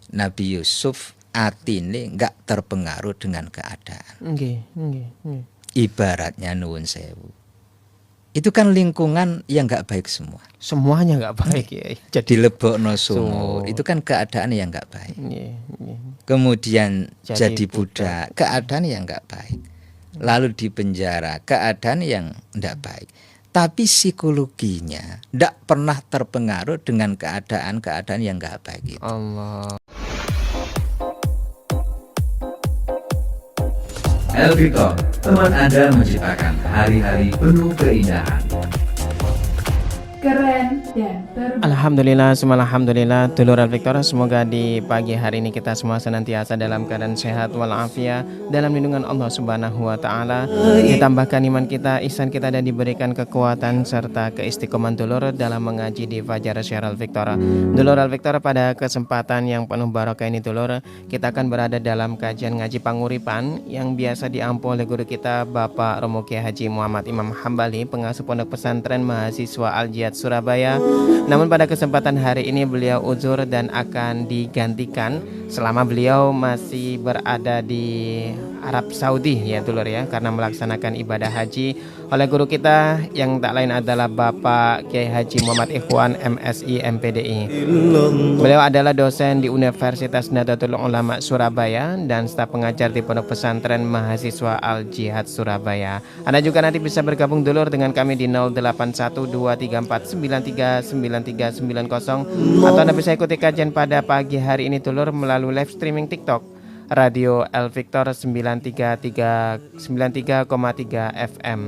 Nabi Yusuf atine enggak terpengaruh dengan keadaan. Nggih. Ibaratnya nuwun sewu. Itu kan lingkungan yang enggak baik semua. Semuanya enggak baik ya. Jadi dilebokno sumur, itu kan keadaan yang enggak baik. Kemudian jadi budak, keadaan yang enggak baik. Lalu di penjara, keadaan yang enggak baik. Tapi psikologinya enggak pernah terpengaruh dengan keadaan-keadaan yang enggak baik itu. Allah. Elvictor, teman Anda menciptakan hari-hari penuh keindahan. Keren dan terbaik. Alhamdulillah, alhamdulillah, dulur Elvictor, semoga di pagi hari ini kita semua senantiasa dalam keadaan sehat walafiat, dalam lindungan Allah Subhanahu wa taala. Ditambahkan iman kita, ihsan kita, dan diberikan kekuatan serta keistiqomahan dulur dalam mengaji di Fajar Syar Elvictor. Dulur Elvictor, pada kesempatan yang penuh barokah ini dulur, kita akan berada dalam kajian ngaji panguripan yang biasa diampu oleh guru kita Bapak Romo Kiai Haji Muhammad Imam Hambali, pengasuh Pondok Pesantren Mahasiswa Al-Jihad Surabaya. Namun pada kesempatan hari ini beliau uzur dan akan digantikan selama beliau masih berada di Arab Saudi ya dulur ya, karena melaksanakan ibadah haji oleh guru kita yang tak lain adalah Bapak Kiai Haji Muhammad Ikhwan MSI MPDI. Beliau adalah dosen di Universitas Nahdlatul Ulama Surabaya dan staf pengajar di Pondok Pesantren Mahasiswa Al-Jihad Surabaya. Anda juga nanti bisa bergabung dulur dengan kami di 081234939390 atau Anda bisa ikuti kajian pada pagi hari ini dulur melalui live streaming TikTok Radio Elvictor 93,3 FM.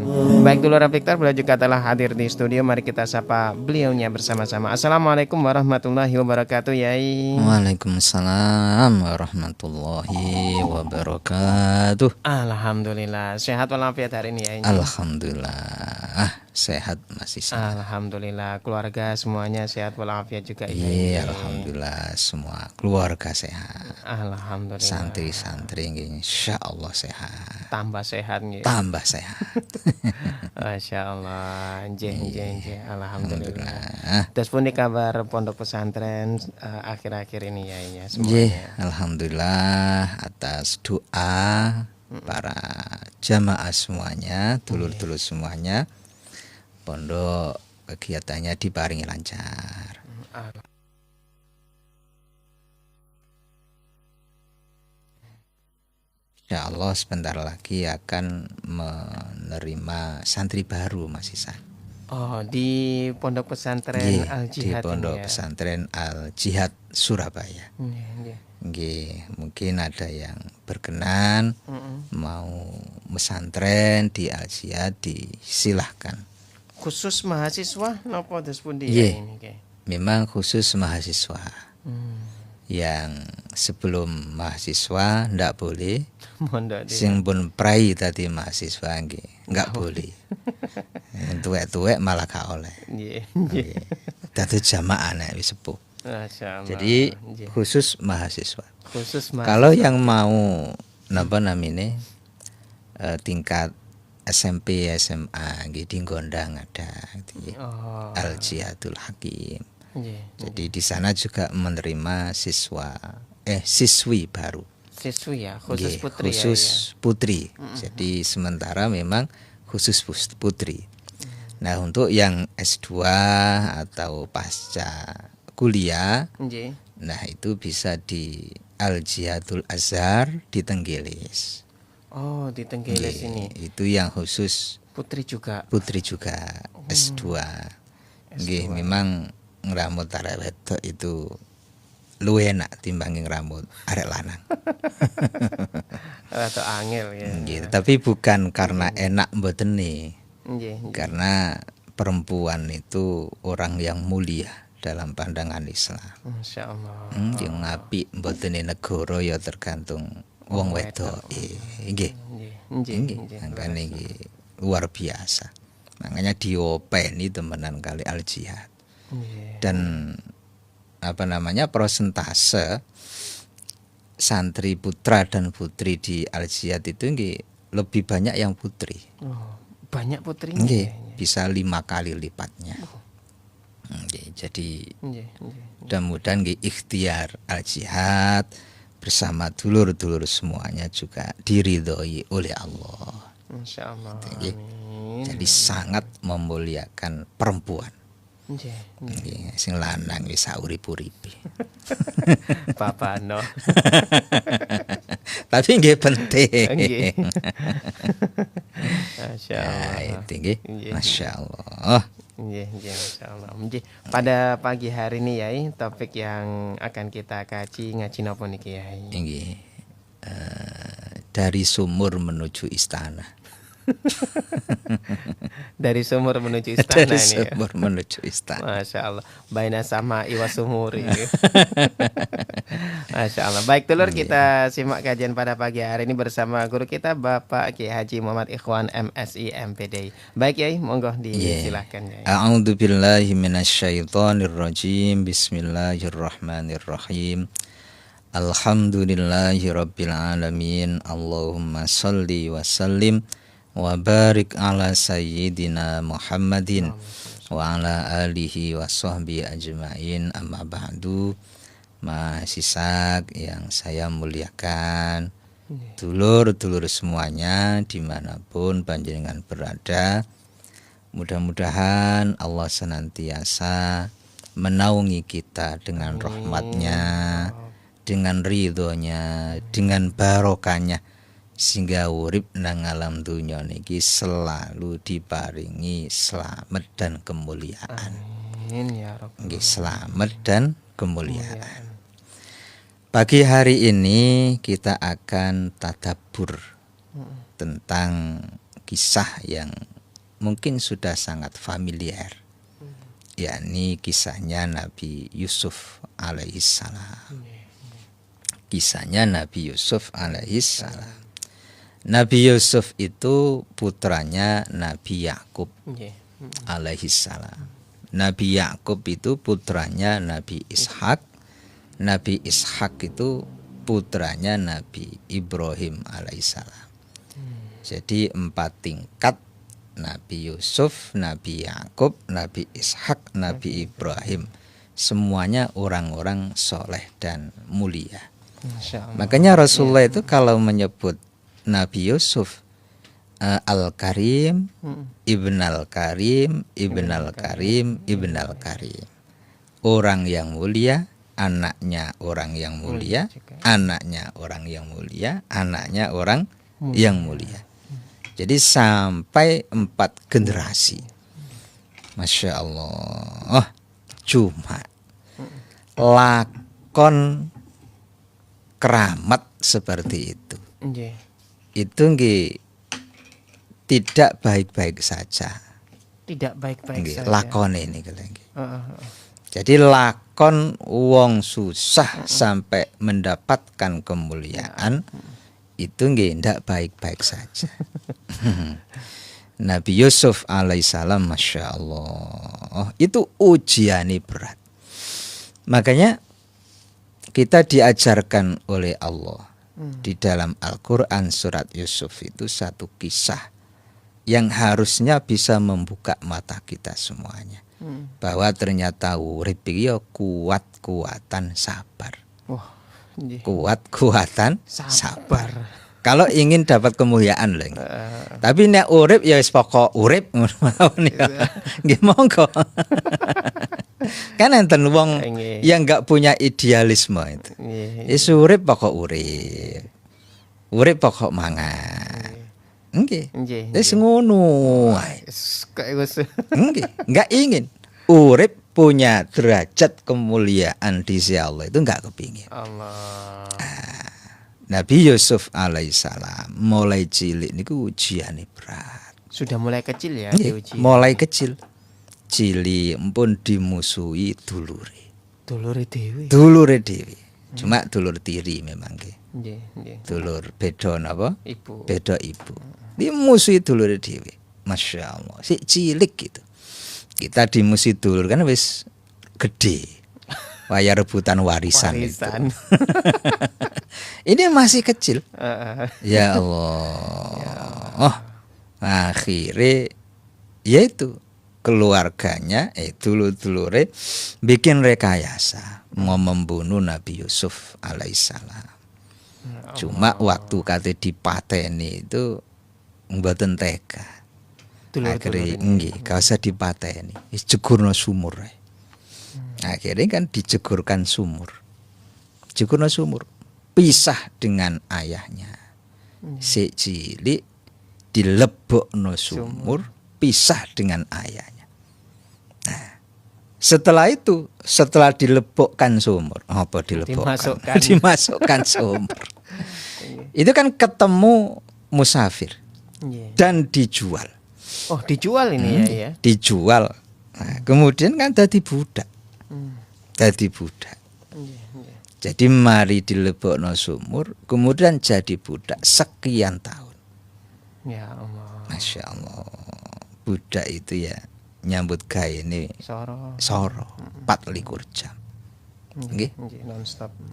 Baik dulur Elvictor, beliau juga telah hadir di studio. Mari kita sapa beliaunya bersama-sama. Assalamualaikum warahmatullahi wabarakatuh, Yai. Waalaikumsalam warahmatullahi wabarakatuh. Alhamdulillah, sehat walafiat hari ini, Yai. Alhamdulillah, sehat masih sehat. Alhamdulillah, keluarga semuanya sehat walafiat juga. Iya, alhamdulillah semua keluarga sehat. Alhamdulillah. Santri-santri insyaallah sehat. Tambah sehat nih. Tambah sehat. Masya Allah. Alhamdulillah. Terus pun kabar pondok pesantren akhir-akhir ini ya semuanya. Alhamdulillah atas doa para jamaah semuanya, dulur-dulur semuanya. Pondok kegiatannya diparingi lancar. Ya Allah sebentar lagi akan menerima santri baru Mas Isan. Oh, di Pondok Pesantren Al-Jihad. Di Pondok Pesantren Al-Jihad Surabaya. Mungkin ada yang berkenan mau mesantren di Al-Jihad, disilahkan. Khusus mahasiswa napa des pundi ini? Memang khusus mahasiswa. Yang sebelum mahasiswa ndak boleh, sing pun prai tadi mahasiswa nggak boleh. Tuwek-tuwek malah gak oleh. Dadi jamaah nek wis sepuh. Jadi khusus mahasiswa. Kalau yang mau napa namine tingkat SMP SMA nggih di Gondang ada Al-Jihadul Hakim. Jadi di sana juga menerima siswi baru. Siswi ya, khusus putri. Khusus putri. Jadi sementara memang khusus putri. Nah, untuk yang S2 atau pasca kuliah, nah itu bisa di Al-Jihadul Azhar di Tenggilis. Oh, di Tenggilis ini. Itu yang khusus putri juga. S2. Nggih, memang ngramut arek wedok itu luwih enak timbanging ngramut arek lanang. Atau angel ya. Nggih, tapi bukan karena enak mbotene. Karena perempuan itu orang yang mulia dalam pandangan Islam. Masyaallah. Yang apik mbotene negara ya tergantung wong wedok. Nggih. Angkane iki luar biasa. Makanya diopeni temenan kali Al-Jihad. Dan persentase santri putra dan putri di Al-Jihad itu lebih banyak yang putri. Banyak putrinya. Bisa 5 kali lipatnya. Jadi mudah-mudahan ikhtiar al-jihad bersama dulur-dulur semuanya juga diridhoi oleh Allah. Insyaallah. Jadi sangat memuliakan perempuan. Sing lanang wis urip-uripe. Papano. Tapi nggih penting. Nggih. Masyaallah. Itu nggih. Masyaallah. Nggih, masyaallah. Pada pagi hari ini Yai, topik yang akan kita kaji ngaji napa niki Yai? Nggih. Dari sumur menuju istana. Dari sumur menuju istana. Dari sumur menuju istana. Masya Allah. Baina sama iwa sumur ini. Masya Allah. Baik dulur, kita simak kajian pada pagi hari ini bersama guru kita Bapak Kiai Haji Muhammad Ikhwan MSI MPDI. Baik Yai, monggo disilahkan Yai. A'udzubillahi minasyaitonirrajim. Bismillahirrahmanirrahim. Alhamdulillahi rabbil alamin. Allahumma sholli wa sallim wa barik ala sayyidina Muhammadin wa ala alihi wa sahbihi ajma'in. Amma ba'du. Mahasisak yang saya muliakan, dulur-dulur semuanya dimanapun panjenengan berada, mudah-mudahan Allah senantiasa menaungi kita dengan rahmatnya, dengan ridhonya, dengan barokahnya, sehingga urip nang alam dunya niki selalu diparingi selamat dan kemuliaan. Amin ya Rabb. Selamat dan kemuliaan. Pagi hari ini kita akan tadabbur tentang kisah yang mungkin sudah sangat familiar, yakni kisahnya Nabi Yusuf alaihissalam. Kisahnya Nabi Yusuf alaihissalam. Nabi Yusuf itu putranya Nabi Yakub alaihissalam. Nabi Yakub itu putranya Nabi Ishak. Nabi Ishak itu putranya Nabi Ibrahim alaihissalam. Jadi 4 tingkat: Nabi Yusuf, Nabi Yakub, Nabi Ishak, Nabi Ibrahim. Semuanya orang-orang soleh dan mulia. Makanya Rasulullah itu kalau menyebut Nabi Yusuf Al-Karim, Ibn Al-Karim, Ibn Al-Karim, Ibn Al-Karim. Orang yang mulia, anaknya orang yang mulia, anaknya orang yang mulia, anaknya orang yang mulia. Jadi sampai 4 generasi. Masya Allah. Cuma lakon keramat seperti itu. Itu nggih tidak baik-baik saja. Tidak baik-baik saja. Lakon ini Jadi lakon wong susah sampai mendapatkan kemuliaan itu nggih ndak baik-baik saja. Nabi Yusuf alaihissalam, masya Allah, itu ujiannya berat. Makanya kita diajarkan oleh Allah di dalam Al-Quran surat Yusuf itu satu kisah yang harusnya bisa membuka mata kita semuanya, bahwa ternyata urip iki kuat-kuatan sabar. Kuat-kuatan sabar. Kalau ingin dapat kemuliaan lho. Tapi nek urip ya wis pokok urip ngono ya. Nggih monggo. Kan enten wong yang enggak punya idealisme itu. Wis urip pokok urip. Urip pokok mangan. Nggih. Wis ngono wae. Nggih, enggak ingin urip punya derajat kemuliaan di sisi Allah itu enggak kepingin. Allah. Nabi Yusuf alaihissalam mulai cilik niku ujiane berat. Sudah mulai kecil ya diuji. Mulai kecil. Cilik pun dimusuhi dulure. Dulure dhewe. Cuma dulur tiri memang nggih. Dulur beda napa? Ibu. Beda ibu. Dimusuhi dulure dhewe. Masya Allah. Si cilik gitu. Kita dimusuhi dulur kan wis gede. Waya rebutan warisan. Itu. Ini masih kecil. Ya Allah. Oh, akhirnya yaitu keluarganya dulur-dulure bikin rekayasa mau membunuh Nabi Yusuf alaihissalam. Cuma waktu kate dipateni itu mboten tega. Akhirnya nggih, gak usah dipateni. Wis jegurno sumur. Akhirnya kan dijegurkan sumur. Jegurno sumur. Pisah dengan ayahnya. Si cilik dilebokno sumur, pisah dengan ayahnya. Nah, setelah itu, setelah dilebokkan sumur, apa dilebokkan? Dimasukkan sumur. Itu kan ketemu musafir dan dijual. Oh, dijual ini ya? Dijual. Nah, kemudian kan jadi budak. Jadi budak. Jadi mari dilebokno sumur, kemudian jadi budak sekian tahun. Ya Allah. Masya Allah. Budak itu ya nyambut gawe ini soro 24 jam. Nggih.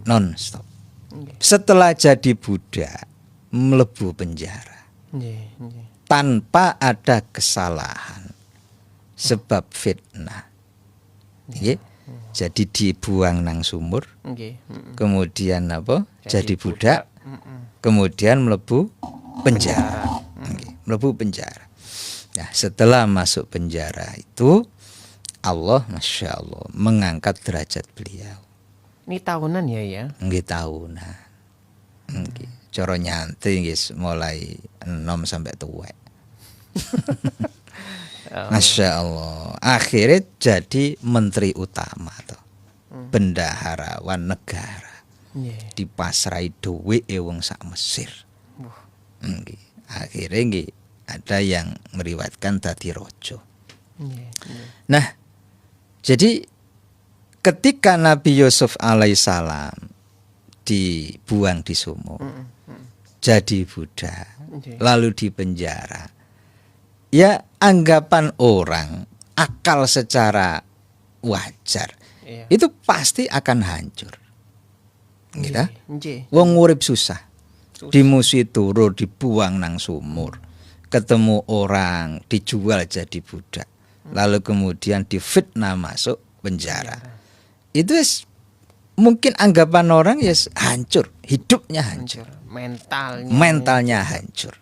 Non-stop. Setelah jadi budak mlebu penjara. Tanpa ada kesalahan sebab fitnah. Nggih. Jadi dibuang nang sumur. Kemudian apa? Jadi budak. Kemudian mlebu penjara. Mlebu penjara. Nah, setelah masuk penjara itu Allah Masya Allah mengangkat derajat beliau. Ini tahunan ya? Nggih tahunan. Nggih. Cara nyantai nggih mulai 6 sampai tuwek. Masya Allah. Akhirnya jadi menteri utama toh. Bendaharawan negara. Dipasrai duit wong sak Mesir. Nggih. Akhirnya nggih ada yang meriwayatkan dadi raja. Nah, jadi ketika Nabi Yusuf alaihissalam dibuang di sumur, jadi budak, lalu dipenjara, ya anggapan orang, akal secara wajar, itu pasti akan hancur. Gitu? Wong urip susah, dimusuhi turu, dibuang nang sumur, ketemu orang, dijual jadi budak, lalu kemudian difitnah masuk penjara. Itu mungkin anggapan orang ya hancur, hidupnya hancur, mentalnya hancur,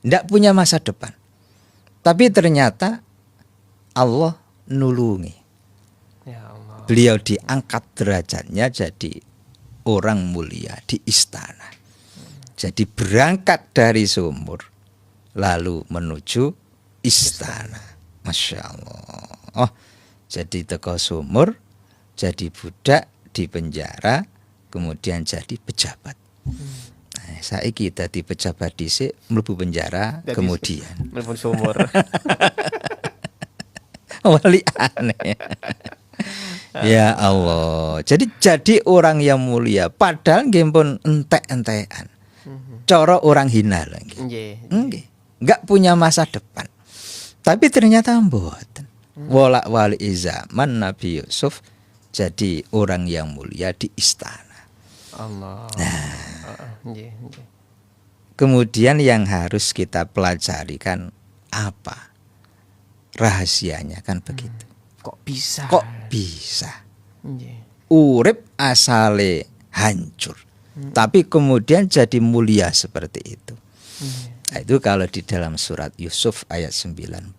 tidak punya masa depan. Tapi ternyata Allah nulungi, beliau diangkat derajatnya jadi orang mulia di istana. Jadi berangkat dari sumur lalu menuju istana. Masya Allah. Oh, jadi teko sumur, jadi budak di penjara, kemudian jadi pejabat. Nah, saiki dadi pejabat dhisik mlebu penjara, jadi kemudian mlebu sumur. Wali aneh. Ya Allah. Jadi orang yang mulia padahal nggih pun entek-entekan. Cara orang hina lagi. Nggih. Enggak punya masa depan. Tapi ternyata mboten. Wala-wali zaman Nabi Yusuf jadi orang yang mulia di istana. Allah. Nah, kemudian yang harus kita pelajari kan apa? Rahasianya kan begitu. Kok bisa? Urip asale hancur, tapi kemudian jadi mulia seperti itu. Nah, itu kalau di dalam surat Yusuf ayat 90.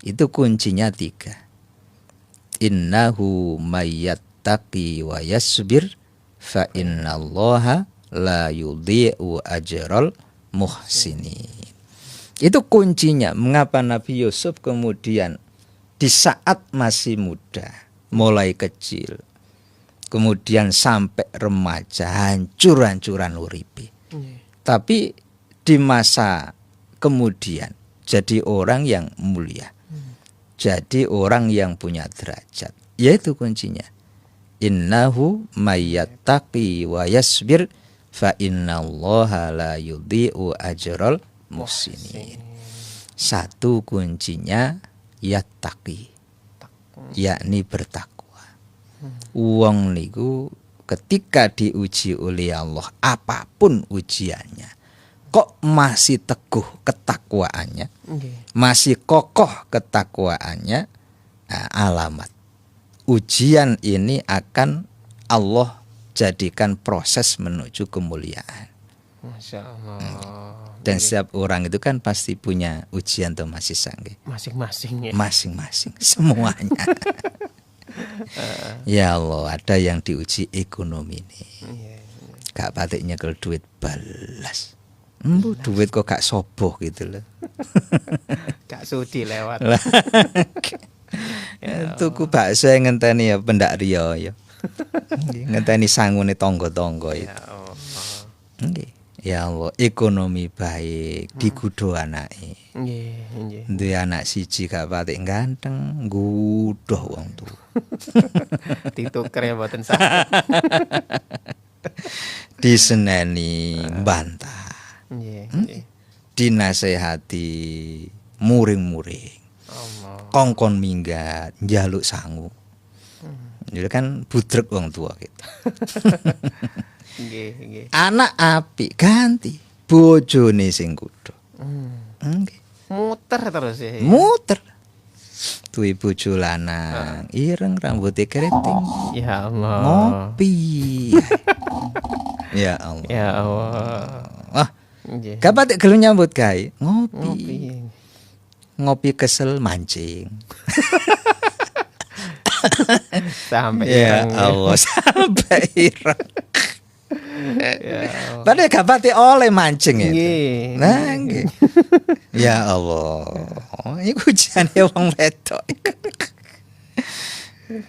Itu kuncinya 3. Innahu mayyattaqi wa yasbir fa innallaha la yudhi'u ajral muhsinin. Itu kuncinya mengapa Nabi Yusuf kemudian di saat masih muda, mulai kecil, kemudian sampai remaja, hancur-hancuran uripe. Tapi di masa kemudian jadi orang yang mulia, jadi orang yang punya derajat. Yaitu kuncinya. Innahu mayyattaqi wa yasbir fa innallaha la yudhi'u ajral muhsinin. Satu kuncinya yattaqi, yakni bertakwa. Wong niku ketika diuji oleh Allah, apapun ujiannya, kok masih teguh ketakwaannya, masih kokoh ketakwaannya, nah, alamat ujian ini akan Allah jadikan proses menuju kemuliaan. Masya Allah. Dan setiap orang itu kan pasti punya ujian tuh masih sanggih. Masing-masing ya. Masing-masing semuanya. Ya Allah, ada yang diuji ekonomi nih. Gak patik nyekel duit balas. Duit kok gak soboh gitu loh. Gak sudi lewat. Tuku bakso yang ngenteni ya pendak riyo ya. Ngenteni sangune tonggo-tonggo itu. Ya Allah, ekonomi baik digudo anake. Nggih. Duwe anak siji gak patik ganteng, nggudoh wong tuwa. Dituker ya mboten sah. Diseneni bantah. Dinasehati muring-muring. Kongkon minggat, njaluk sangu. Jadi kan budrek wong tua gitu. Nggih. Anak apik ganti bojone sing kudu. Nggih. Muter terus ya. Muter. Duwe bojo lanang, ireng rambutnya keriting. Ya Allah. Ngopi. Ya Allah. Ya Allah. Wah. Gak patik gelem nyambut gawe, ngopi. Ngopi kesel mancing. Sampai ya ireng. Allah, sampai ireng. Padahal gak patik oleh mancing itu. Nah, nggih. Ya Allah. Iku jane wong wedok.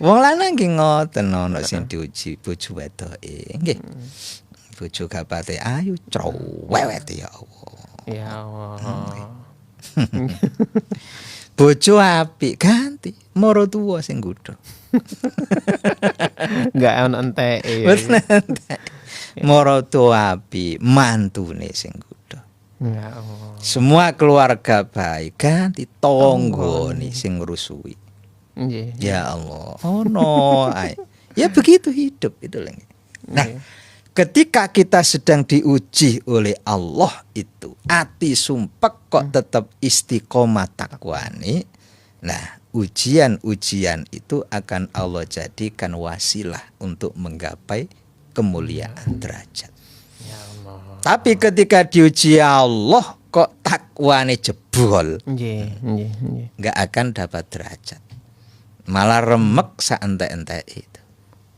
Wong lanang ki ngoten ana sing diuji bojo wedoke. Nggih. Bojo gak patik ayu cowet ya Allah. Ya Allah. Bojo apik ganti moro tuwa sing nggodho. Enggak ono enteke. Moro tuwa apik mantune sing nggodho. Ya Allah. Semua keluarga baik ganti tanggane sing ngrusui. Nggih. Ya Allah. Oh no. Ya begitu hidup itu lho. Nah, ketika kita sedang diuji oleh Allah itu, ati sumpek kok tetap istiqomah takwani. Nah, ujian-ujian itu akan Allah jadikan wasilah untuk menggapai kemuliaan derajat. Ya Allah. Tapi ketika diuji Allah kok takwani jebol, Nggih. nggak akan dapat derajat. Malah remek saentek-entek itu.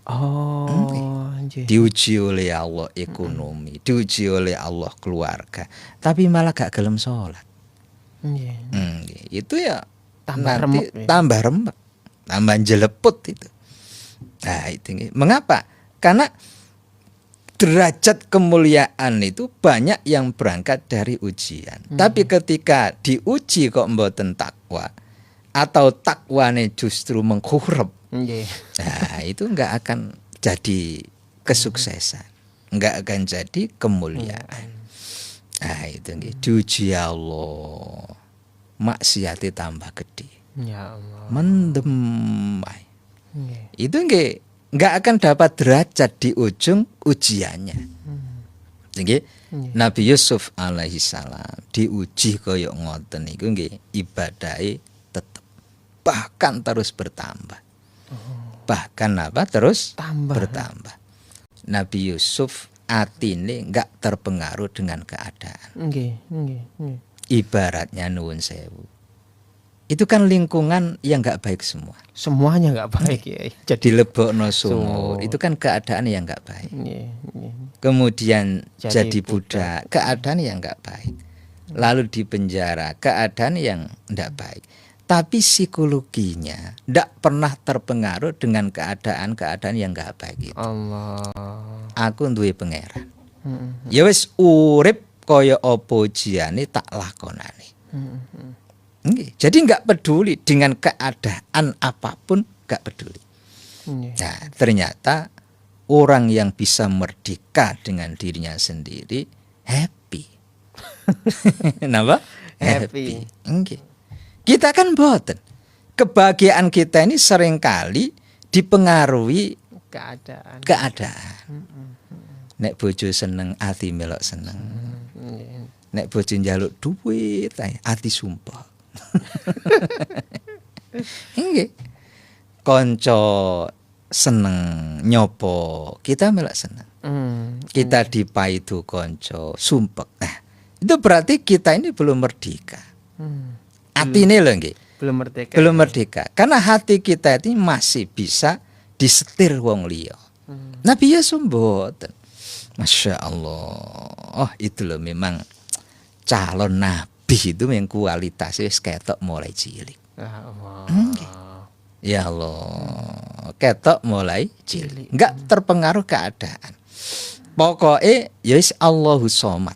Oh, nggih. Diuji oleh Allah ekonomi, diuji oleh Allah keluarga, tapi malah gak gelem sholat. Nggih. Itu ya Tambah nanti remek ya. tambah remek, tambah jeleput itu. Nah itu mengapa? Karena derajat kemuliaan itu banyak yang berangkat dari ujian. Tapi ketika diuji kok mboten takwa atau takwane justru mengkurep, Nggih. nah itu nggak akan jadi kesuksesan, nggak akan jadi kemuliaan. Nah itu nggih diuji Allah, maksiate tambah gede, Ya Allah. mendem. Nggih. Itu nggak akan dapat derajat di ujung ujiannya. Nggih. Nabi Yusuf alaihi salam diuji kaya ngoten niku nggih, ibadahe tetep bahkan terus bertambah. Bahkan apa terus bertambah. Nabi Yusuf atine enggak terpengaruh dengan keadaan. Nggih. Ibaratnya nuwun sewu. Itu kan lingkungan yang enggak baik semua. Semuanya enggak baik ya. Dilebokno sumur, itu kan keadaan yang enggak baik. Nggih. Kemudian Jadi jadi budak, keadaan yang enggak baik. Lalu di penjara, keadaan yang enggak baik. Tapi psikologinya ndak pernah terpengaruh dengan keadaan-keadaan yang enggak baik itu. Allah. Aku duwe pangeran. Ya wis urip kaya apa ujiane tak lakonane. Nggih. Jadi enggak peduli dengan keadaan apapun, enggak peduli. Nah, ternyata orang yang bisa merdeka dengan dirinya sendiri happy. Kenapa? Happy. Nggih. Kita kan boten. Kebahagiaan kita ini seringkali dipengaruhi Keadaan. Nek bojo seneng, ati melok seneng. nek bojo njaluk duit ae ati sumpah. Nggih. Kanca seneng nyopo, kita melak seneng. Kita dipaidu kanca sumpek. Nah, itu berarti kita ini belum merdeka. Atine lho nggih. Belum merdeka. Belum merdeka. Karena hati kita ini masih bisa disetir wong liya. Nabi Yusuf mboten. Masya Allah. Oh, itu loh memang calon nabi itu yang kualitasnya ketok mulai cilik. Ya Allah, ketok mulai cilik, enggak terpengaruh keadaan. Pokoknya yais Allahu Somad.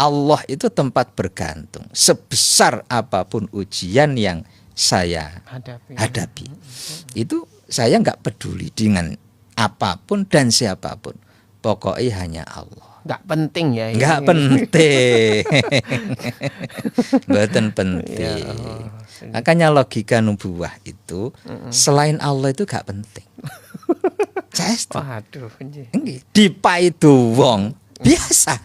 Allah itu tempat bergantung. Sebesar apapun ujian yang saya hadapi, itu saya enggak peduli dengan apapun dan siapapun. Pokoknya hanya Allah. Enggak penting ya. Enggak penting. Mboten penting. Makanya logika nubuwah itu selain Allah itu gak penting. Waduh, nggih. Dipaidu wong biasa.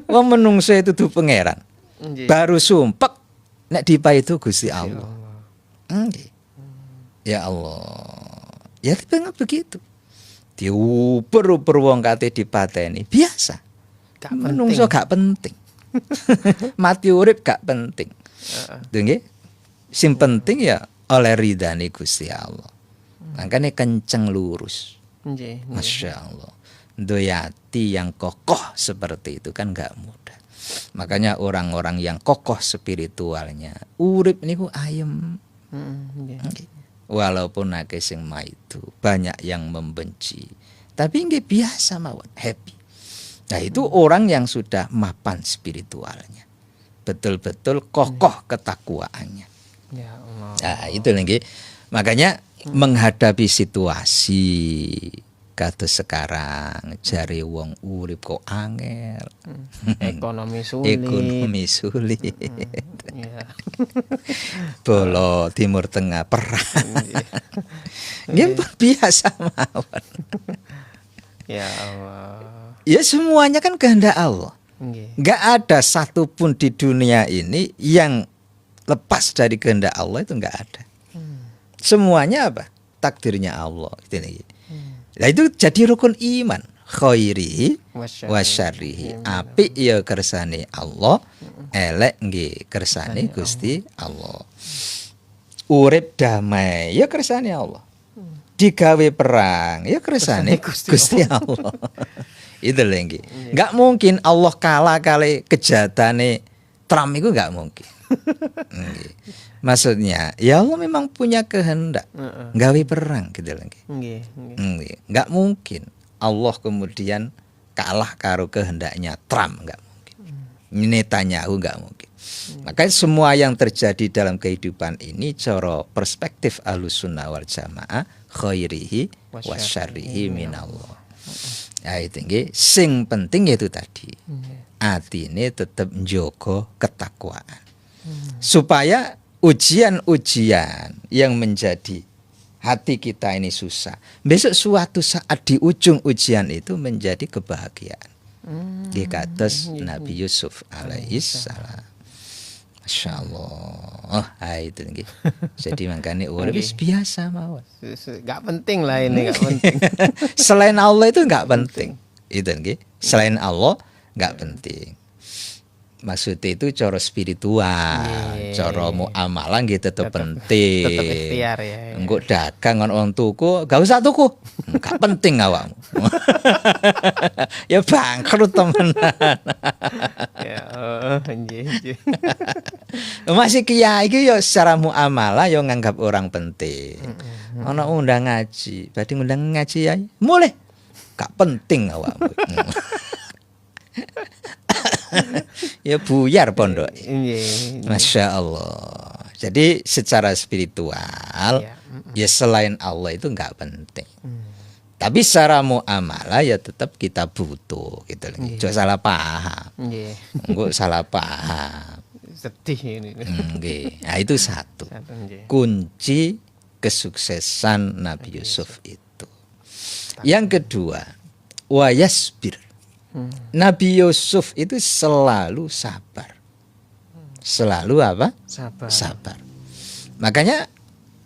Wong menungso itu du pangeran. Baru sumpek nek dipaidu Gusti Allah. Nggih. Ya Allah. Ya pengen begitu. Diuper-uper wong kate dipateni biasa. Menungso gak penting. Mati urip gak penting. Nggih. Sing penting ya oleh ridhani Gusti Allah. Makanya kenceng lurus. Masya Allah. Doyati yang kokoh seperti itu kan gak mudah. Makanya orang-orang yang kokoh spiritualnya urip niku ayem. Walaupun akeh sing maidu, banyak yang membenci. Tapi nggih biasa mawon, happy. Nah, itu orang yang sudah mapan spiritualnya. Betul-betul kokoh ketakwaannya. Ya Allah. Nah, itu lagi. Makanya menghadapi situasi kados sekarang jare wong urip kok angel. Ekonomi sulit. Ekonomi sulit. Ya. Bolo Timur Tengah perang. Nggih biasa mawon. Ya Allah. Ya semuanya kan kehendak Allah. Enggak ada satupun di dunia ini yang lepas dari kehendak Allah, itu enggak ada. Semuanya apa? Takdirnya Allah. Nah, itu jadi rukun iman. Khairihi wa syarrihi. Apik ya kersane Allah, elek nggih kersane Gusti Allah. Urip damai ya kersane Allah. Digawe perang ya kersane Gusti Allah. Itu lagi. Enggak mungkin Allah kalah kali kejahatan Trump itu enggak mungkin. Maksudnya ya Allah memang punya kehendak gawe perang gitu lagi. Enggak mungkin Allah kemudian kalah karo kehendaknya Trump, enggak mungkin. Netanyahu enggak mungkin. Makanya semua yang terjadi dalam kehidupan ini cara perspektif Ahlussunnah wal Jamaah khairihi wa syarrihi minallah. Ya itu nggih, sing penting itu tadi. Atine tetap njogo ketakwaan. Supaya ujian-ujian yang menjadi hati kita ini susah, besok suatu saat di ujung ujian itu menjadi kebahagiaan. Di kados Nabi Yusuf alaihissalam. Masya Allah. Itu nggih. Jadi makanya urip biasa mawon. Gak penting lah ini, gak penting. Selain Allah itu gak penting. Itu nggih. Selain Allah gak penting. Maksudnya itu cara spiritual, cara muamalah nggih tetep penting. Tetep ikhtiar ya. Engko dagang orang tuku, gak usah tuku. Gak penting awakmu. Ya bangkrut temenan. Ya, nggih. Masih kiai iki ya secara muamalah ya nganggap orang penting. Ana undang ngaji, badhe ngundang ngaji ya. Mulih. Gak penting awakmu. Ya buyar pondok. Masya Allah. Jadi secara spiritual ya selain Allah itu nggak penting. Tapi secara muamalah ya tetap kita butuh gitu loh. Jangan salah paham. Enggak salah paham. Sedih ini. Nah itu satu. Kunci kesuksesan Nabi Yusuf itu. Yang kedua, wayasbir. Nabi Yusuf itu selalu sabar. Selalu apa? Sabar. Makanya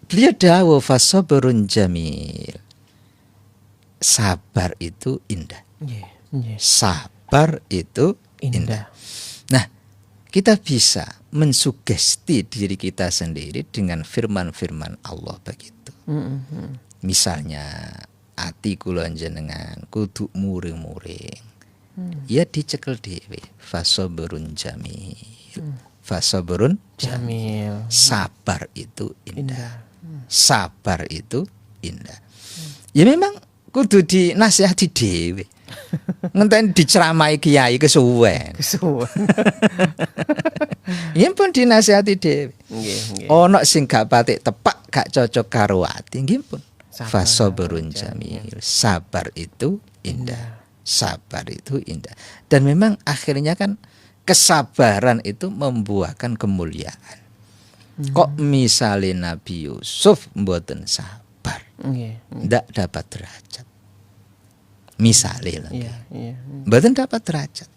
beliau dawuh fasabrun jamil. Sabar itu indah. Sabar itu indah. Nah, kita bisa mensugesti diri kita sendiri dengan firman-firman Allah begitu. Misalnya ati kula jenengan kudu muring-muring. Ya dicekel dhewe fasabrun jamil. Fasabrun jamil. Sabar itu indah. Sabar itu indah. Ya memang kudu dinasihati dhewe. Ngenteni diceramai kiai kesuwen. Yen pun dinasihati dhewe. Ono sing gak patik tepak, gak cocok karo ati, nggih pun. Fasabrun jamil. Sabar itu indah. Sabar itu indah. Dan memang akhirnya kan kesabaran itu membuahkan kemuliaan. Kok misalnya Nabi Yusuf mboten sabar, ndak dapat derajat. Misalnya lagi, mboten dapat derajat.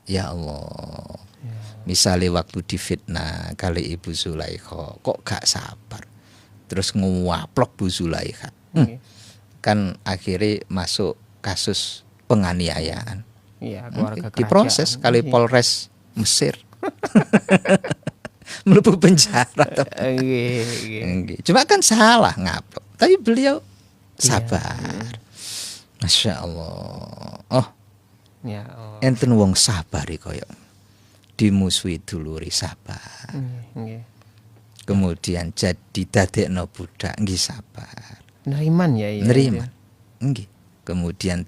Ya Allah. Misalnya waktu difitnah kali Ibu Zulaikha, kok gak sabar, terus nguaplok Bu Zulaikha, kan akhirnya masuk kasus penganiayaan. Diproses kali Polres Mesir. Mlebu penjara. Cuma kan salah ngaplok, tapi beliau sabar. Masya Allah. Oh, enten wong sabar koyo dimusuhi duluri sabar. Kemudian jadi dadekno budak nggih sabar. Neriman ya. Neriman. Nggih. Kemudian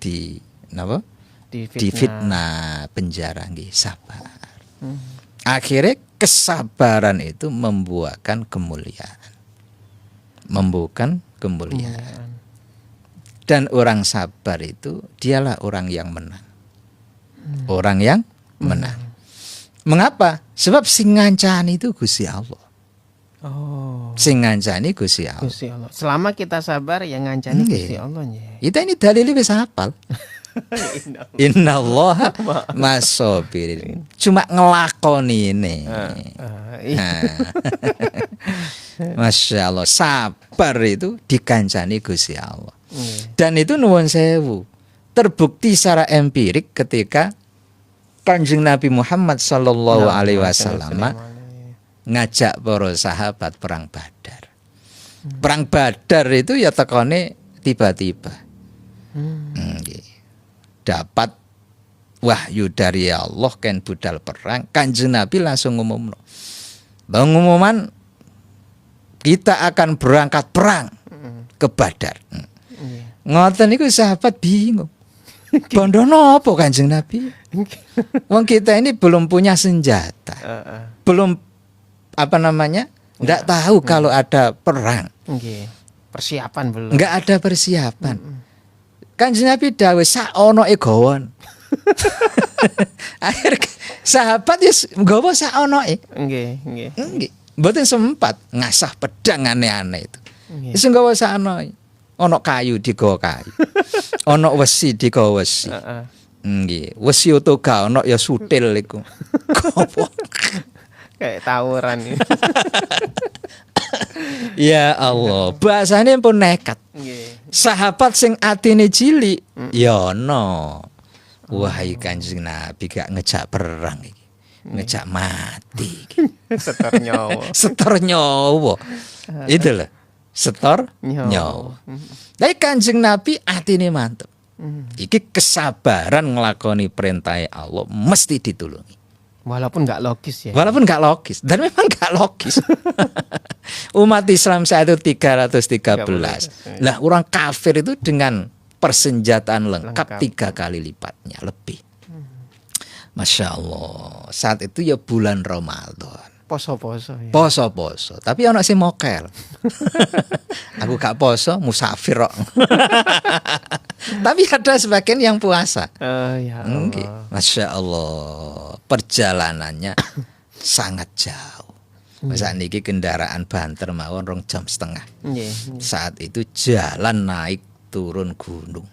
difitnah penjara nggih sabar. Akhirnya kesabaran itu membuahkan kemuliaan. Membuahkan kemuliaan. Dan orang sabar itu dialah orang yang menang. Orang yang menang. Mengapa? Sebab sing ngancani itu Gusti Allah. Sing ngancani Gusti Allah. Selama kita sabar yang ngancani Gusti Allah. Kita ini dalile wis hafal. Innallaha masabirin. Cuma ngelakoni ini. Masya Allah, sabar itu dikancani Gusti Allah. Dan itu nuwun sewu, terbukti secara empirik ketika Kanjeng Nabi Muhammad sallallahu alaihi wasallam ngajak para sahabat perang Badar. Perang Badar itu ya tekone tiba-tiba. Dapat wahyu dari Allah kan budal perang, Kanjeng Nabi langsung ngumumno. Pengumuman kita akan berangkat perang ke Badar. Ngoten niku sahabat bingung. Bondo napa Kanjeng Nabi? Wong kita ini belum punya senjata. Belum enggak tahu kalau ada perang. Persiapan belum. Enggak ada persiapan. Kanjeng Nabi dawuh sak onoke gawon. Akhir sahabat ya nggawa sak onoke. Nggih. Mboten sempat ngasah pedang aneh-aneh itu. Wis nggawa sak onoke. Ono kayu digawa kayu. Ono wesi digawa wesi. Nggih, wesi utoga ono ya sutil iku. Gopo. Kayak tawuran ini. Ya Allah, bahasane pun nekat. Sahabat sing atine cilik, ya ono. Wahai Kanjeng Nabi gak ngejak perang iki. Ngejak mati iki. Setor nyawa. Itu loh. Setor nyawa. Tapi Kanjeng Nabi atine mantep. Iki kesabaran nglakoni perintah Allah mesti ditulungi. Walaupun nggak logis ya. Walaupun nggak logis, dan memang nggak logis. Umat Islam saat itu 313. Lah orang kafir itu dengan persenjataan lengkap 3 kali lipatnya lebih. Masya Allah. Saat itu ya bulan Ramadan. Poso-poso ya. Poso-poso, tapi ono sing mokel. Aku gak poso, musafir kok. Tapi ada sebagian yang puasa. Ya Allah. Masya Allah, perjalanannya sangat jauh. Masa niki kendaraan banter mawon 2,5 jam. Saat itu jalan naik turun gunung.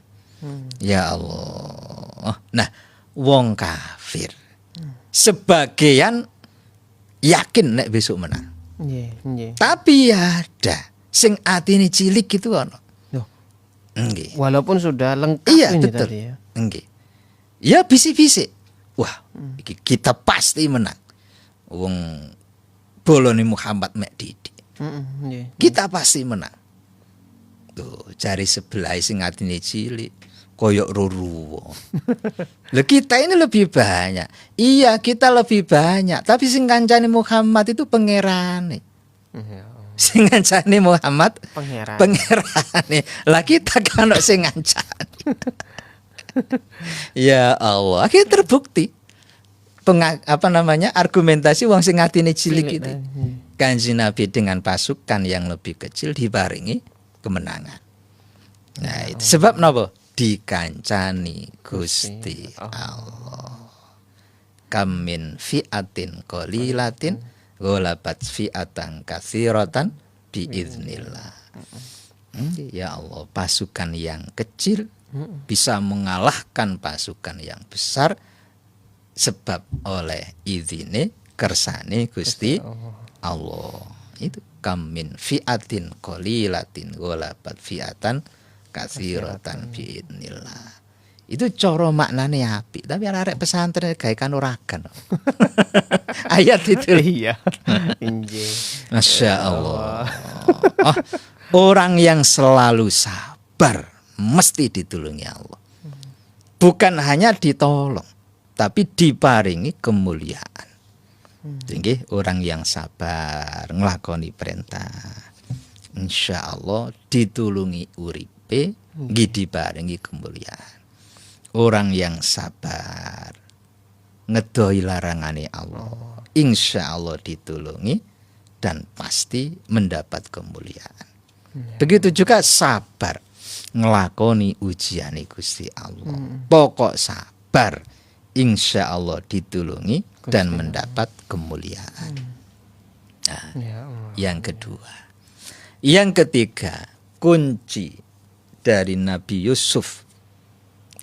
Ya Allah, Nah, wong kafir sebagian yakin nek besok menang. Tapi ada sing atine cilik gitu ono. Nggih. Walaupun sudah lengkap iya, ini betul. tadi ya. Nggih. Ya bisik-bisik. Wah, iki kita pasti menang. Wong bolone Muhammad mek didik. Kita pasti menang. Tuh, cari sebelah sing atine cilik koyok ruruwo. Lah kita ini lebih banyak. Iya, kita lebih banyak, tapi sing kancane Muhammad itu pangerane. Sing ngancani Muhammad pangerane. Lah kita kan sing ngancani. Ya Allah, akhirnya terbukti argumentasi wong sing atine cilik itu. Kanjeng Nabi dengan pasukan yang lebih kecil dibaringi kemenangan. Nah, itu sebab napa? Dikancani Gusti Allah. Kam min fi'atin qalilatin ghalabat fi'atan katsiratan biiznillah. Ya Allah, pasukan yang kecil bisa mengalahkan pasukan yang besar sebab oleh izine kersane Gusti Allah. Itu kam min fi'atin qalilatin ghalabat fi'atan katsiratan biiznillah. Itu cara maknane apik, tapi arek pesantren gawe kanuragan. Ayat itu. Iya. Masya Allah. Orang yang selalu sabar mesti ditulungi Allah. Bukan hanya ditolong, tapi diparingi kemuliaan. Jadi orang yang sabar nglakoni perintah, insya Allah ditulungi uripe, diparingi kemuliaan. Orang yang sabar ngedoi larangane Allah, insya Allah ditulungi dan pasti mendapat kemuliaan. Begitu juga sabar ngelakoni ujian Gusti Allah. Pokok sabar, insya Allah ditulungi dan mendapat kemuliaan. Nah, yang kedua, yang ketiga, kunci dari Nabi Yusuf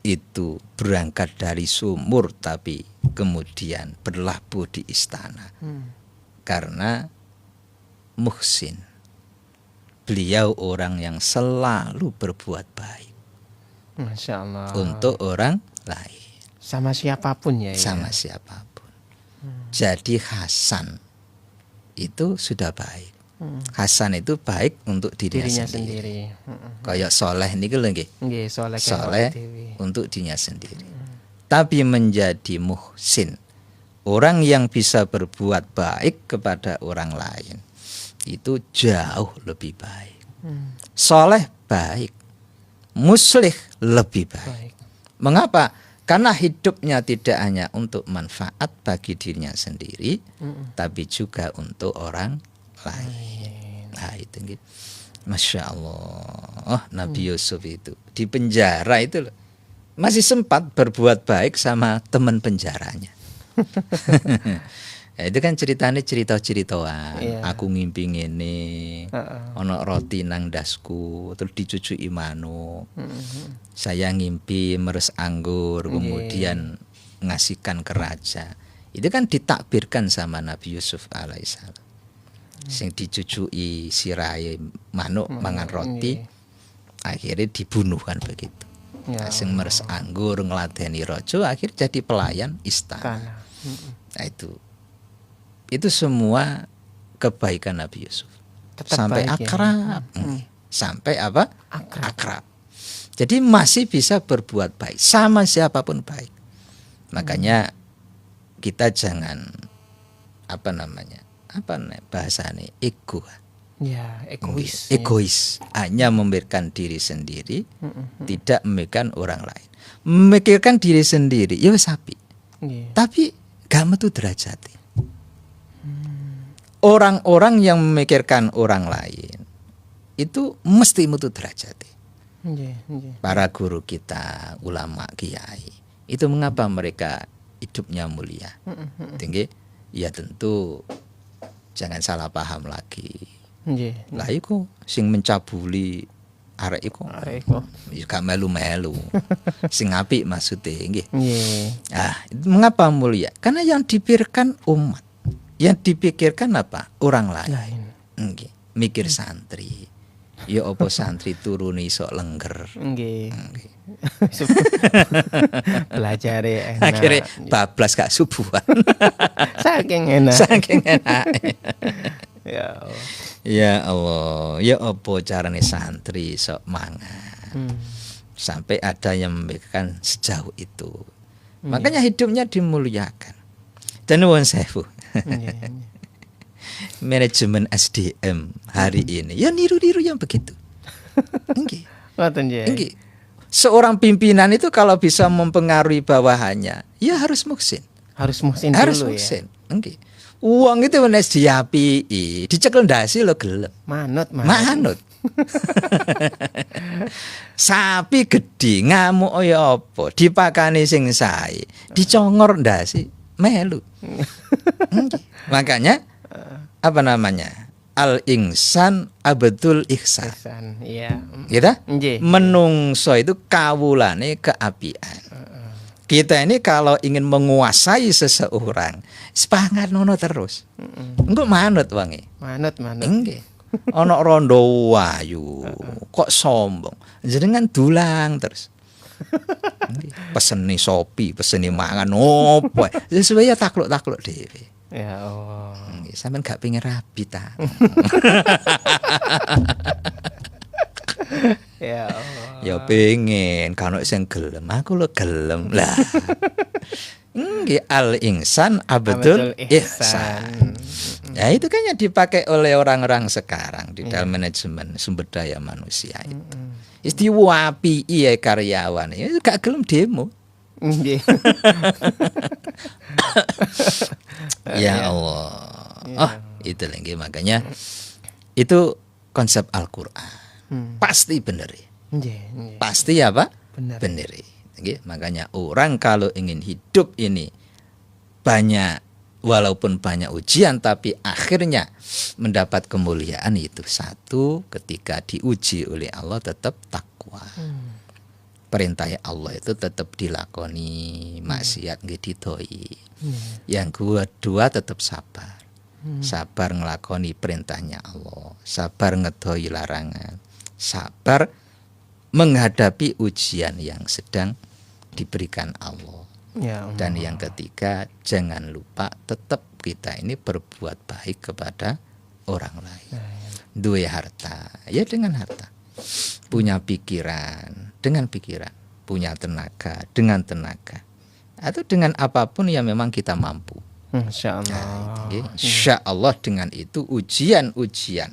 itu berangkat dari sumur tapi kemudian berlabuh di istana karena muhsin. Beliau orang yang selalu berbuat baik. Masya Allah. Untuk orang lain. Sama siapapun ya. Sama siapapun. Jadi Hasan itu sudah baik. Hasan itu baik untuk dirinya sendiri. Kayak Soleh ini lagi. Soleh untuk dirinya sendiri. Tapi menjadi muhsin, orang yang bisa berbuat baik kepada orang lain, itu jauh lebih baik. Soleh baik, muslih lebih baik. Mengapa? Karena hidupnya tidak hanya untuk manfaat bagi dirinya sendiri, tapi juga untuk orang lain. Nah itu gitu. Masya Allah, Nabi Yusuf itu di penjara itu loh, masih sempat berbuat baik sama teman penjaranya. Ya, itu kan ceritanya cerita-ceritaan. Aku ngimpi ngene, ono roti nang dasku, terus dicucui manuk. Saya ngimpi meres anggur, kemudian ngasihkan ke raja. Itu kan ditakbirkan sama Nabi Yusuf alaihissalam. Sing dicucui sirahe manuk mangan roti, akhirnya dibunuh kan begitu. Sing meres anggur ngladeni raja, akhirnya jadi pelayan istana. Nah itu semua kebaikan Nabi Yusuf. Tetap sampai akrab. Sampai apa? Akrab. Jadi masih bisa berbuat baik sama siapapun baik. Makanya kita jangan bahasanya ego. Ya, egois. Hanya memikirkan diri sendiri, tidak memikirkan orang lain. Memikirkan diri sendiri, ya sapi. Tapi gak metu derajatnya. Orang-orang yang memikirkan orang lain itu mesti mutu derajat. Para guru kita, ulama, kiai, itu mengapa mereka hidupnya mulia? Tinggi, ya tentu jangan salah paham lagi. Lah iku sing mencabuli arek iku ya gak melu-melu. Sing apik maksudnya nggih. Mengapa mulia? Karena yang dipikirkan umat. Yang dipikirkan apa? Orang lain. Nggih, mikir santri. Ya apa santri turuni sok lengger. Nggih. Belajar enak. Akhirnya bablas gak subuhan. Saking enak. Ya Allah, ya apa carane santri sok mangan. Sampai ada yang memikirkan sejauh itu. Makanya hidupnya dimuliakan. Dan nuwun sewu. Manajemen SDM hari ini ya niru-niru yang begitu. Nggih. Nggih. Seorang pimpinan itu kalau bisa mempengaruhi bawahannya, ya harus muhsin. Harus muhsin dulu ya. Nggih. Uang itu wis diapii, dicekel ndasi lo gelem. Manut. Sapi gede ngamuk ya apa, dipakani sing sae, dicongor ndasi melu. Makanya apa namanya? Al-insan abdul ihsan. Iya. Gitu? Menungso itu kawulane keapian. Kita ini kalau ingin menguasai seseorang, sepangatnono terus. Engko manut wangi. Manut. Nggih. Ana rondo wayu, kok sombong. Jenengan dulang terus. Peseni sopi, peseni mangan opo. Sesuai ya takluk-takluk dhewe. Ya Allah. Sampeyan gak pengen rabi ta. Ya Allah. Ya pengen kan sing gelem, aku lo gelem lah. Nggih al-insan abdul ihsan. Ya itu kan yang dipakai oleh orang-orang sekarang di dalam manajemen sumber daya manusia itu. Istiwapi iya karyawan, ya gak gelem demo. Ya Allah. Itu lagi makanya itu konsep Al-Qur'an. Pasti bener. Pasti apa? Bener. Makanya orang kalau ingin hidup ini banyak, walaupun banyak ujian, tapi akhirnya mendapat kemuliaan itu satu, ketika diuji oleh Allah tetap takwa. Perintah Allah itu tetap dilakoni, maksiat nggih didoi. Yang kedua tetap sabar. Sabar ngelakoni perintahnya Allah, sabar ngedoi larangan, sabar menghadapi ujian yang sedang diberikan Allah. Dan yang ketiga, jangan lupa tetap kita ini berbuat baik kepada orang lain. Duwe harta, ya dengan harta. Punya pikiran, dengan pikiran. Punya tenaga, dengan tenaga. Atau dengan apapun yang memang kita mampu. Insya Allah. Insya Allah dengan itu ujian-ujian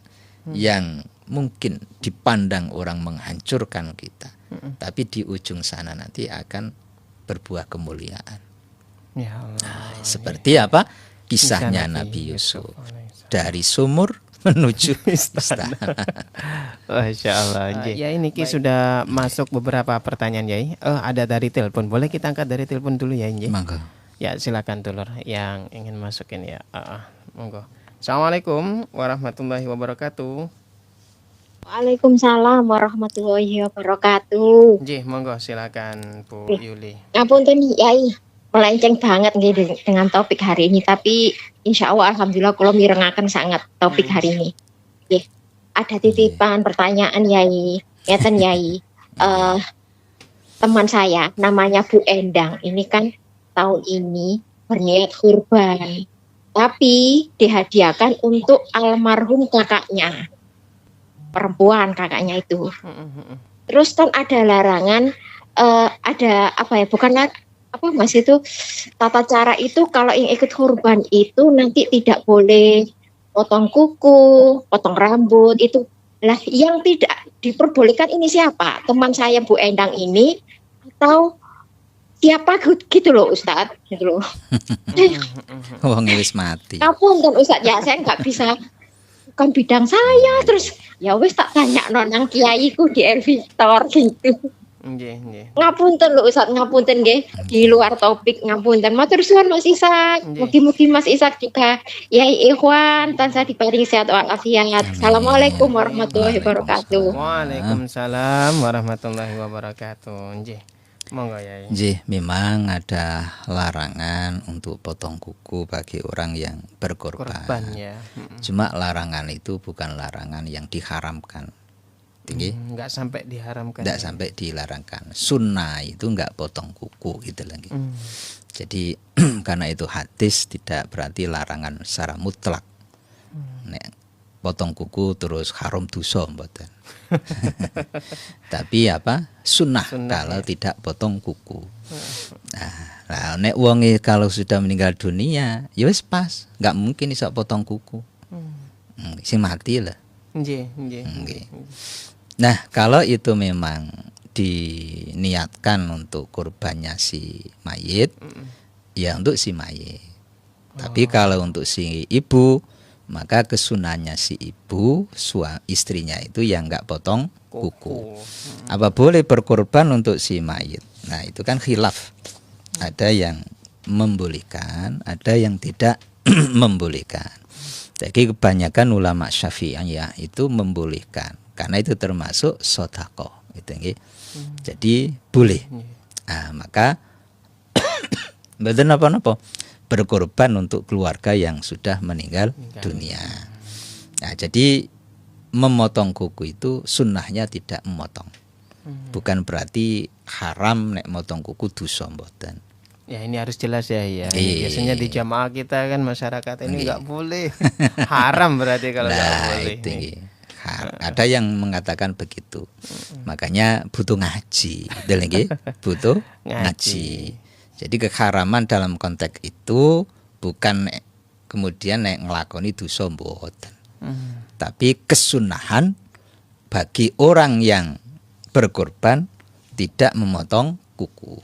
yang mungkin dipandang orang menghancurkan kita, tapi di ujung sana nanti akan berbuah kemuliaan. Ya Allah. Seperti apa kisahnya Nabi Yusuf dari sumur menuju istana. Masya Allah. Ya ini sudah masuk beberapa pertanyaan Yai. Ada dari telepon. Boleh kita angkat dari telepon dulu ya Yai? Monggo. Ya silakan Dulur yang ingin masukin ya. Monggo. Assalamualaikum warahmatullahi wabarakatuh. Waalaikumsalam warahmatullahi wabarakatuh. Monggo silakan Bu Yuli. Ngapunten Yai, melenceng banget nih dengan topik hari ini, tapi insya Allah alhamdulillah kalau mirengaken sangat topik hari ini. Ada titipan pertanyaan Yai, ngeten Yai. Teman saya namanya Bu Endang, ini kan tahun ini berniat kurban, tapi dihadiahkan untuk almarhum kakaknya. Perempuan kakaknya itu. Terus kan ada larangan, ada apa ya? Bukan apa Mas itu tata cara itu kalau yang ikut kurban itu nanti tidak boleh potong kuku, potong rambut itu. Lah yang tidak diperbolehkan ini siapa? Teman saya Bu Endang ini atau siapa gitu loh Ustadz? Gitu loh. Wong wis mati. Ngapunten Ustadz ya, saya nggak bisa, bukan bidang saya, terus ya wes tak tanya nonang kiaiku di El Victor gitu. Nggih. Ngapunten lho Ustaz, ngapunten nggih. Di luar topik ngapunten. Matur suwun Mas Ishak. Mugi-mugi Mas Ishak juga yai ikhwan tansah diparingi sehat walafiat. Assalamualaikum warahmatullahi wabarakatuh. Waalaikumsalam warahmatullahi wabarakatuh. Nggih. Monggo Yai. Nggih, memang ada larangan untuk potong kuku bagi orang yang berkorban. Ya. Cuma larangan itu bukan larangan yang diharamkan. Tinggi? Enggak sampai diharamkan. Enggak sampai dilarangkan. Sunnah itu enggak potong kuku gitu lagi. Jadi karena itu hadis tidak berarti larangan secara mutlak. Nek potong kuku terus haram dosa mboten. Tapi apa? Sunnah kalau ya. tidak potong kuku. Nah, nek wonge kalau sudah meninggal dunia, ya wis pas, enggak mungkin iso potong kuku. Sing mati lah. Nggih. Nah, kalau itu memang diniatkan untuk kurbannya si mayit, ya untuk si mayit. Tapi kalau untuk si ibu, maka kesunahnya si ibu, istrinya itu yang enggak potong kuku. Apa boleh berkorban untuk si mayit? Nah, itu kan khilaf. Ada yang membolehkan, ada yang tidak membolehkan. Jadi kebanyakan ulama Syafi'iyah itu membolehkan karena itu termasuk sedekah. Itu jadi boleh. Nah, maka mboten napa-napa berkorban untuk keluarga yang sudah meninggal dunia. Nah, jadi memotong kuku itu sunnahnya tidak memotong. Bukan berarti haram nek motong kuku dosa mboten. Ya ini harus jelas ya. Biasanya di jamaah kita kan masyarakat ini nggak boleh. Haram berarti kalau nggak boleh. Ada yang mengatakan begitu. Makanya butuh ngaji. Butuh ngaji. Jadi keharaman dalam konteks itu bukan kemudian ngelakoni dosa mboten. Tapi kesunahan bagi orang yang berkorban tidak memotong kuku.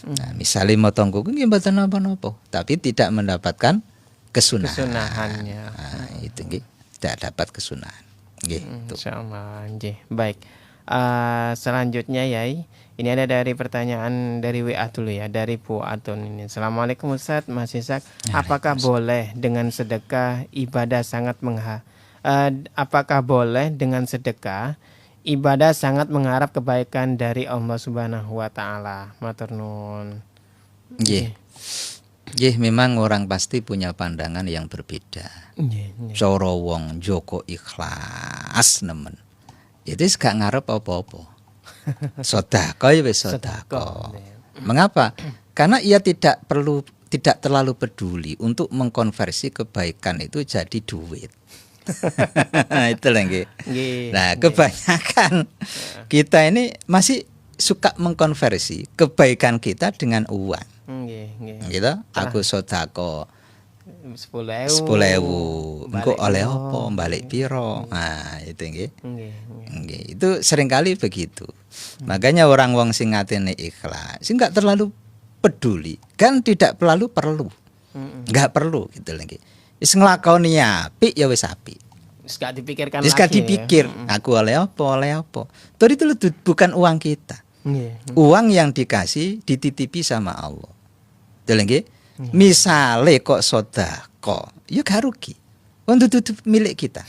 Nah, misalnya motong kuku nggih mboten napa-napa, tapi tidak mendapatkan kesunahannya. Nah, itu nggih tidak dapat kesunahan. Nggih, insyaallah nggih. Baik. Selanjutnya Yai, ini ada dari pertanyaan dari WA dulu ya, dari Bu Atun ini. Assalamualaikum Ustaz, Mas Ishak, apakah boleh dengan sedekah ibadah sangat apakah boleh dengan sedekah ibadah sangat mengharap kebaikan dari Allah Subhanahu wa taala? Matur nuwun. Nggih. Nggih, memang orang pasti punya pandangan yang berbeda. Cara wong Joko ikhlas nemen. Itu gak ngarep apa-apa. Sedekah ya wis sedekah. Mengapa? Karena ia tidak terlalu peduli untuk mengkonversi kebaikan itu jadi duit. Itu lagi. Nah, kebanyakan kita ini masih suka mengkonversi kebaikan kita dengan uang. Gitu. Aku sedekah 10.000. Engko oleh apa? Balik piro? Nah, itu nggih. Itu seringkali begitu. Makanya orang wong sing atene ikhlas, sing enggak terlalu peduli, kan tidak terlalu perlu. Enggak perlu gitu lagi. Wis nglakoni apik ya wis apik. Wis gak dipikirkan lagi. Wis gak dipikir, aku oleh apa. Toh itu bukan uang kita. Uang yang dikasih dititipi sama Allah. Itu lagi. Misale kok sedekah, ya gak rugi. Untuk milik kita.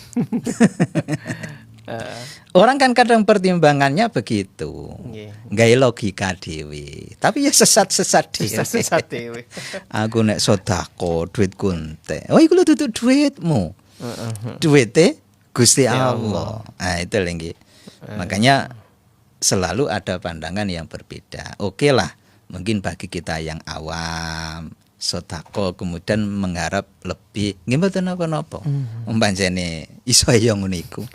Orang kan kadang pertimbangannya begitu. Gawe logika dhewe. Tapi ya sesat-sesat dhewe. Aku nek sedekah duit kunte. Oh iku lho dudu duitmu. Duite Gusti Allah. Nah, itu lagi. Makanya selalu ada pandangan yang berbeda. Oke lah, mungkin bagi kita yang awam sedekah kemudian mengharap lebih nggih mboten napa-napa. Umpamane iso ya ngono iku.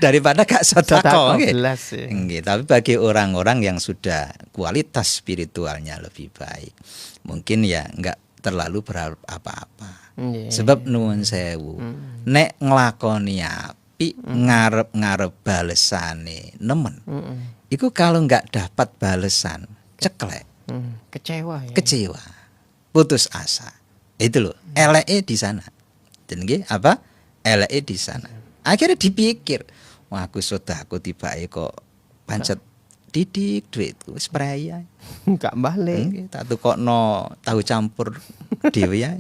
Daripada gak sedekah nggih. Tapi bagi orang-orang yang sudah kualitas spiritualnya lebih baik, mungkin ya enggak terlalu berharap apa-apa. Sebab nuwun sewu, nek nglakoni apik ngarep-ngarep balesane nemen. Iku kalau enggak dapat balesan, ceklek. Kecewa ya. Kecewa. Putus asa. Itu loh, eleke di sana. Dan nggih apa? Eleke di sana. Akhirnya dipikir, wah aku sedekah tibake kok pancet didik duitku wis prei ae. Enggak balik. Tak tukokno tahu campur dhewe ae.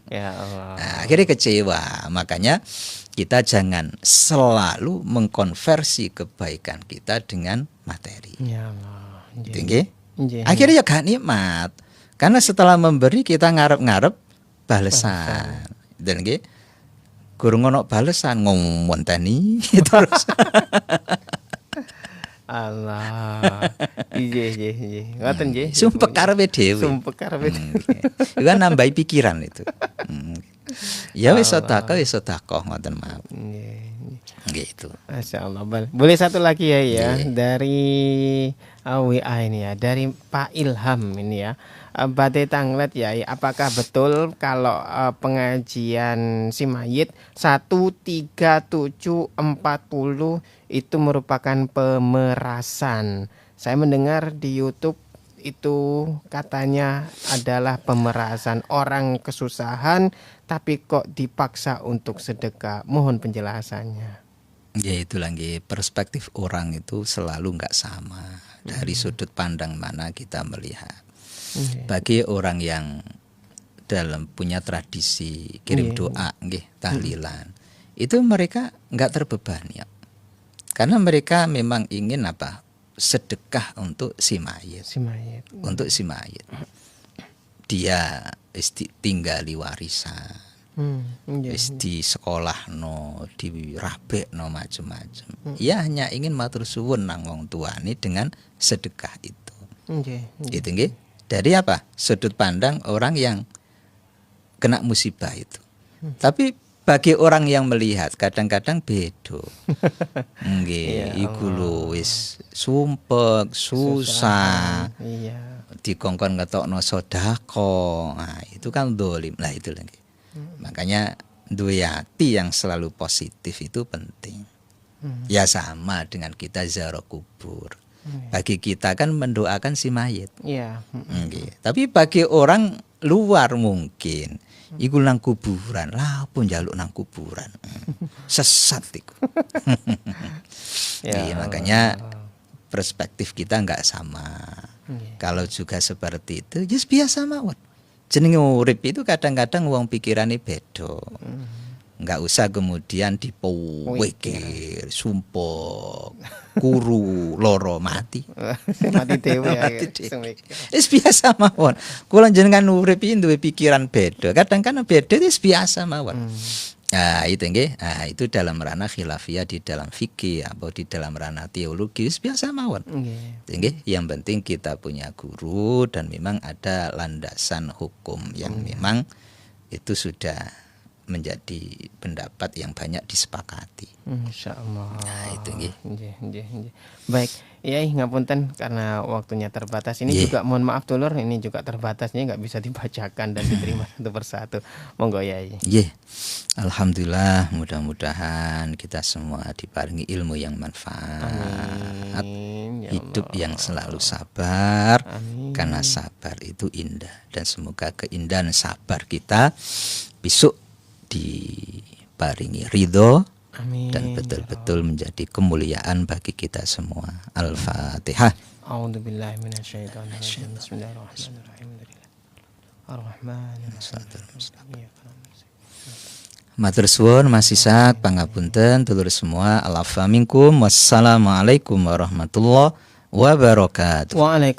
Ya Allah. Nah, akhirnya kecewa. Makanya kita jangan selalu mengkonversi kebaikan kita dengan materi. Ya Allah. Nggih. Akhirnya ya gak nikmat. Karena setelah memberi kita ngarep-ngarep balesan. Dan nggih gurung ono balesan ngomonteni terus. Allah. Nggih. Ngoten nggih. Sumpek karepe dhewe. Sumpek karepe. Itu kan nambahi pikiran itu. Ya wis sedekah ngoten mawon. Nggih. Gitu. Masya Allah. Boleh satu lagi ya dari WA ini ya, dari Pak Ilham ini ya. Badai Tanglet ya, apakah betul kalau pengajian si mayit 13740 itu merupakan pemerasan? Saya mendengar di YouTube itu katanya adalah pemerasan, orang kesusahan tapi kok dipaksa untuk sedekah. Mohon penjelasannya. Ya itu lagi perspektif orang itu selalu nggak sama dari sudut pandang mana kita melihat. Bagi orang yang dalam punya tradisi kirim doa, tahlilan, itu mereka nggak terbebani ya. Karena mereka memang ingin apa? Sedekah untuk si mayit. Untuk si mayit. Dia tinggali warisan. Di sekolah no, di rabek no macam-macam. Ia hanya ingin matur suwun nang wong tuane dengan sedekah itu. Itu nggih. Dari apa? Sudut pandang orang yang kena musibah itu. Tapi bagi orang yang melihat kadang-kadang beda. Nggih, iku lho wis sumpek, susah. Iya. Dikongkon ngetokno sedekah. Nah, itu kan dolim. Lah itu lagi. Makanya duwe hati yang selalu positif itu penting. Ya sama dengan kita ziarah kubur. Bagi kita kan mendoakan si mayit. Iya. Tapi bagi orang luar mungkin iku nang kuburan. Lah pun njaluk nang kuburan. Sesat iku. Ya, makanya perspektif kita enggak sama. Kalau juga seperti itu, just biasa mawon. Jenenge urip itu kadang-kadang wong pikirane beda. Enggak usah kemudian dipikir, sumpah, kuru, loro mati. Mati dewe ya. Wis biasa mawon. Kula jenengan urip iki duwe pikiran beda. Kadang-kadang beda wis biasa mawon. Nah, itu nggih. Nah, itu dalam ranah khilafiyah di dalam fikih atau di dalam ranah teologi wis biasa mawon. Nggih. Yang penting kita punya guru dan memang ada landasan hukum yang memang itu sudah menjadi pendapat yang banyak disepakati. Insyaallah. Nah, itu nggih. Nggih. Baik, ngapunten karena waktunya terbatas. Ini juga mohon maaf dulur, ini juga terbatasnya nggak bisa dibacakan dan diterima satu persatu. Monggo Yai. Nggih. Alhamdulillah, mudah-mudahan kita semua diparingi ilmu yang manfaat. Amin. Hidup yang selalu sabar. Amin. Karena sabar itu indah dan semoga keindahan sabar kita besok diparingi ridho. Amin. Dan betul-betul menjadi kemuliaan bagi kita semua. Al-Fatihah. A'udzubillahi minasyaitonirrajim. Bismillahirrahmanirrahim. Ar-Rahmanirrahim. Matur suwun Mas Ishak, pangapunten dulur semua. Al-afwa minkum. Wassalamualaikum warahmatullahi wabarakatuh. Waalaikumsalam.